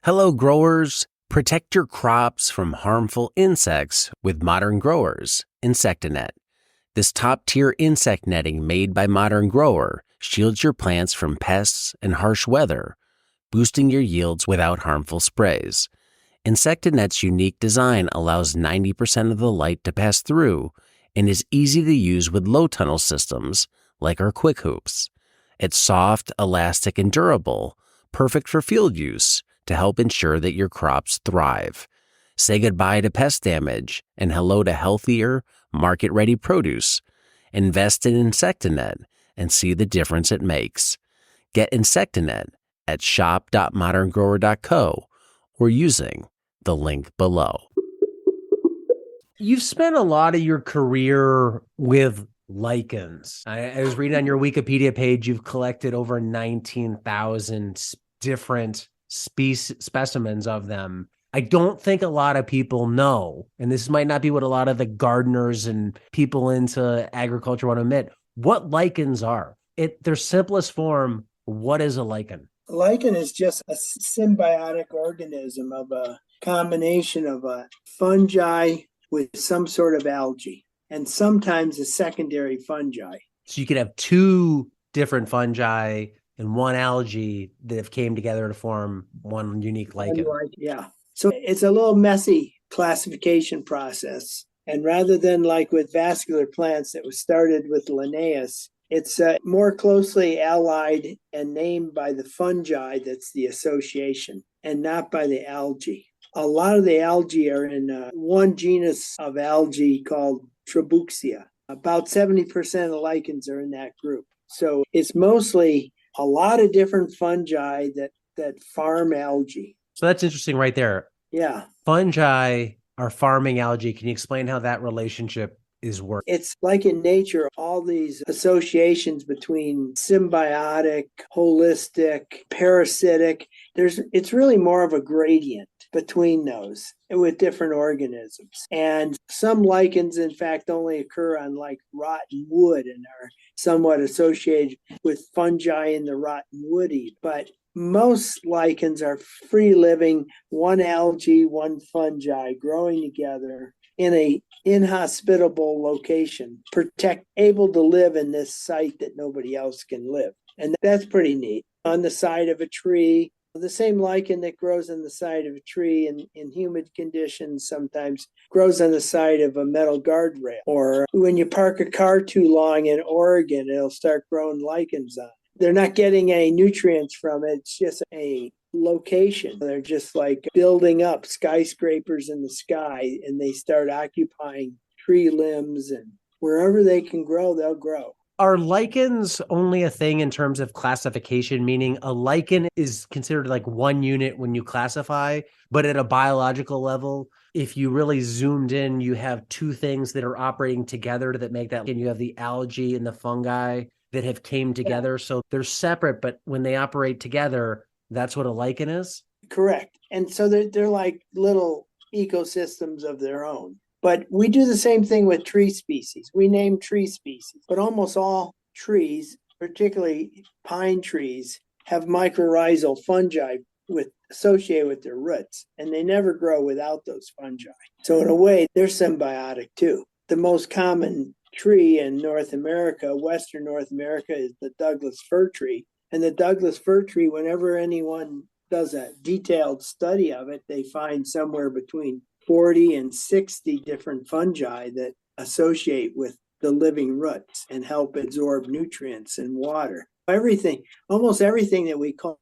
Hello, growers. Protect your crops from harmful insects with Modern Growers Insectanet. This top-tier insect netting made by Modern Grower shields your plants from pests and harsh weather, boosting your yields without harmful sprays. Insectanet's unique design allows 90% of the light to pass through and is easy to use with low tunnel systems like our Quick Hoops. It's soft, elastic, and durable, perfect for field use to help ensure that your crops thrive. Say goodbye to pest damage and hello to healthier, market-ready produce. Invest in Insectanet and see the difference it makes. Get Insectanet at shop.moderngrower.co or using the link below. You've spent a lot of your career with lichens. I was reading on your Wikipedia page, you've collected over 19,000 different specimens of them. I don't think a lot of people know, and this might not be what a lot of the gardeners and people into agriculture want to admit, what lichens are. Their simplest form, what is a lichen? A lichen is just a symbiotic organism of a combination of a fungi with some sort of algae, and sometimes a secondary fungi. So you could have two different fungi and one algae that have came together to form one unique lichen. Yeah. So it's a little messy classification process. And rather than like with vascular plants that was started with Linnaeus, it's more closely allied and named by the fungi that's the association and not by the algae. A lot of the algae are in one genus of algae called Trabuxia. About 70% of the lichens are in that group. So it's mostly a lot of different fungi that farm algae. So that's interesting right there. Yeah. Fungi are farming algae. Can you explain how that relationship is working? It's like in nature, all these associations between symbiotic, holistic, parasitic, it's really more of a gradient between those with different organisms. And some lichens, in fact, only occur on like rotten wood and are somewhat associated with fungi in the rotten wood heap. But most lichens are free living, one algae, one fungi growing together in a inhospitable location, able to live in this site that nobody else can live. And that's pretty neat. On the side of a tree, the same lichen that grows on the side of a tree in humid conditions sometimes grows on the side of a metal guardrail. Or when you park a car too long in Oregon, it'll start growing lichens on it. They're not getting any nutrients from it. It's just a location. They're just like building up skyscrapers in the sky, and they start occupying tree limbs, and wherever they can grow, they'll grow. Are lichens only a thing in terms of classification, meaning a lichen is considered like one unit when you classify, but at a biological level, if you really zoomed in, you have two things that are operating together that make that, and you have the algae and the fungi that have came together. Yeah. So they're separate, but when they operate together, that's what a lichen is? Correct. And so they're like little ecosystems of their own. But we do the same thing with tree species. We name tree species, but almost all trees, particularly pine trees, have mycorrhizal fungi associated with their roots, and they never grow without those fungi. So in a way, they're symbiotic too. The most common tree in North America, Western North America, is the Douglas fir tree. And the Douglas fir tree, whenever anyone does a detailed study of it, they find somewhere between 40 and 60 different fungi that associate with the living roots and help absorb nutrients and water. Almost everything that we call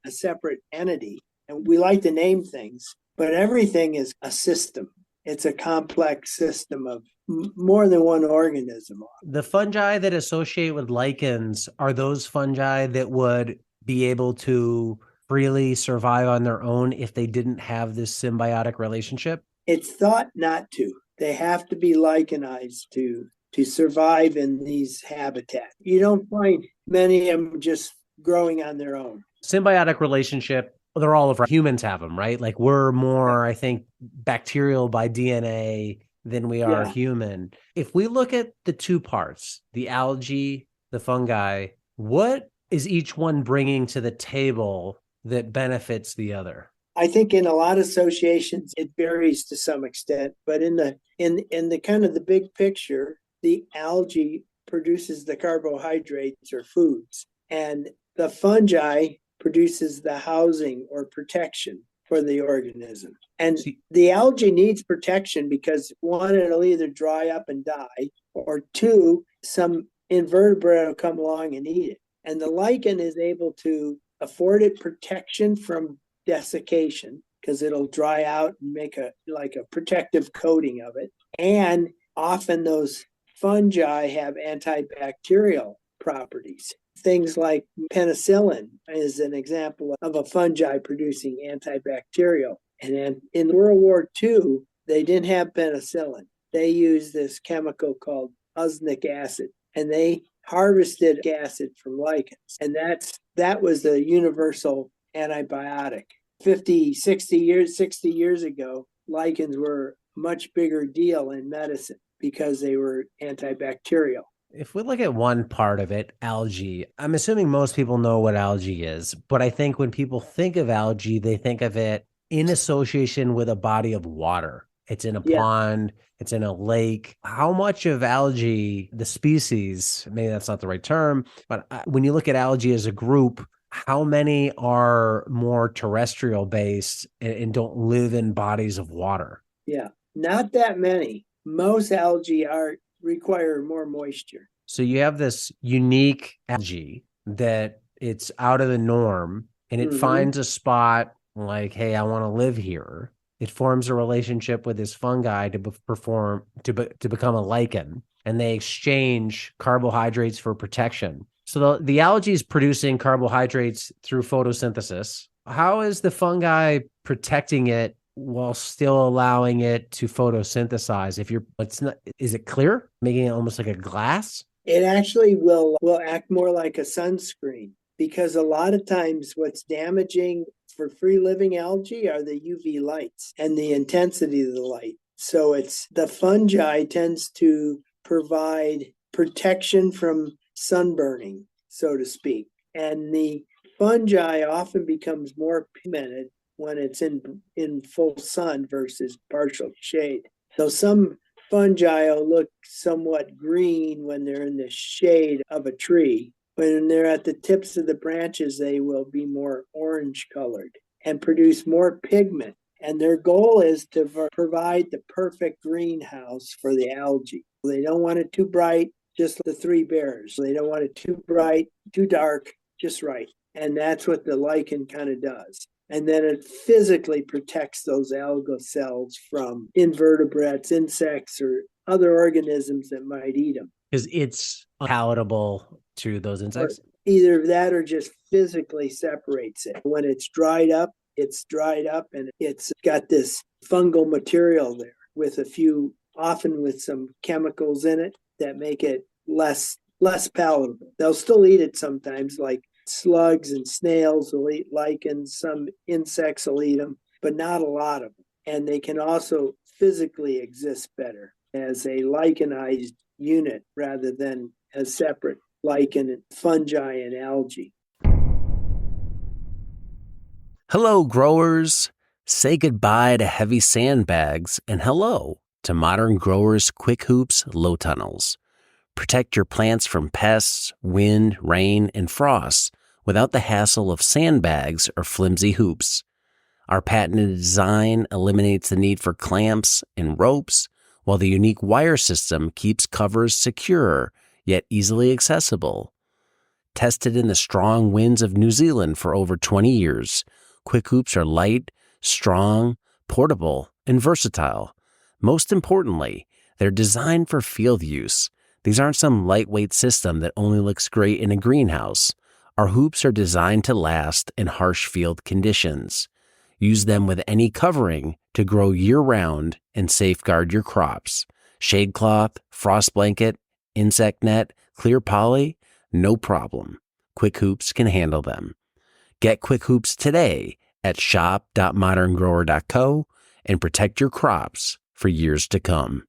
a separate entity, and we like to name things, but everything is a system. It's a complex system of more than one organism. The fungi that associate with lichens are those fungi that would be able to freely survive on their own if they didn't have this symbiotic relationship? It's thought not to. They have to be lichenized to survive in these habitats. You don't find many of them just growing on their own. Symbiotic relationship, they're all over. Humans have them, right? Like we're more, I think, bacterial by DNA than we are human. If we look at the two parts, the algae, the fungi, what is each one bringing to the table that benefits the other? I think in a lot of associations it varies to some extent, but in the kind of the big picture, the algae produces the carbohydrates or foods, and the fungi produces the housing or protection for the organism. And the algae needs protection because one, it'll either dry up and die, or two, some invertebrate will come along and eat it. And the lichen is able to afford it protection from desiccation because it'll dry out and make a protective coating of it. And often those fungi have antibacterial properties. Things like penicillin is an example of a fungi producing antibacterial. And in World War II, they didn't have penicillin. They used this chemical called usnic acid, and they harvested acid from lichens. And that was the universal antibiotic. 60 years ago, lichens were a much bigger deal in medicine because they were antibacterial. If we look at one part of it, algae, I'm assuming most people know what algae is, but I think when people think of algae, they think of it in association with a body of water. It's in a pond, it's in a lake. How much of algae, the species, maybe that's not the right term, but when you look at algae as a group, how many are more terrestrial based and don't live in bodies of water? Yeah, not that many. Most algae require more moisture. So you have this unique algae that it's out of the norm and it finds a spot like, hey, I want to live here. It forms a relationship with this fungi to become a lichen, and they exchange carbohydrates for protection. So the algae is producing carbohydrates through photosynthesis. How is the fungi protecting it while still allowing it to photosynthesize? Is it clear, making it almost like a glass? It actually will act more like a sunscreen, because a lot of times what's damaging for free living algae are the UV lights and the intensity of the light. So it's the fungi tends to provide protection from sunburning, so to speak. And the fungi often becomes more pigmented when it's in full sun versus partial shade. So some fungi will look somewhat green when they're in the shade of a tree. When they're at the tips of the branches, they will be more orange colored and produce more pigment. And their goal is to provide the perfect greenhouse for the algae. They don't want it too bright, just the three bears. They don't want it too bright, too dark, just right. And that's what the lichen kind of does. And then it physically protects those algal cells from invertebrates, insects, or other organisms that might eat them. Because it's palatable to those insects? Or either that or just physically separates it. When it's dried up and it's got this fungal material there with often with some chemicals in it that make it less palatable. They'll still eat it sometimes, like slugs and snails will eat lichens, some insects will eat them, but not a lot of them. And they can also physically exist better as a lichenized unit rather than a separate lichen, fungi, and algae. Hello, growers. Say goodbye to heavy sandbags and hello to Modern Growers Quick Hoops Low Tunnels. Protect your plants from pests, wind, rain, and frost without the hassle of sandbags or flimsy hoops. Our patented design eliminates the need for clamps and ropes, while the unique wire system keeps covers secure yet easily accessible. Tested in the strong winds of New Zealand for over 20 years, Quick Hoops are light, strong, portable, and versatile. Most importantly, they're designed for field use. These aren't some lightweight system that only looks great in a greenhouse. Our hoops are designed to last in harsh field conditions. Use them with any covering to grow year-round and safeguard your crops. Shade cloth, frost blanket, insect net, clear poly, no problem. Quick Hoops can handle them. Get Quick Hoops today at shop.moderngrower.co and protect your crops for years to come.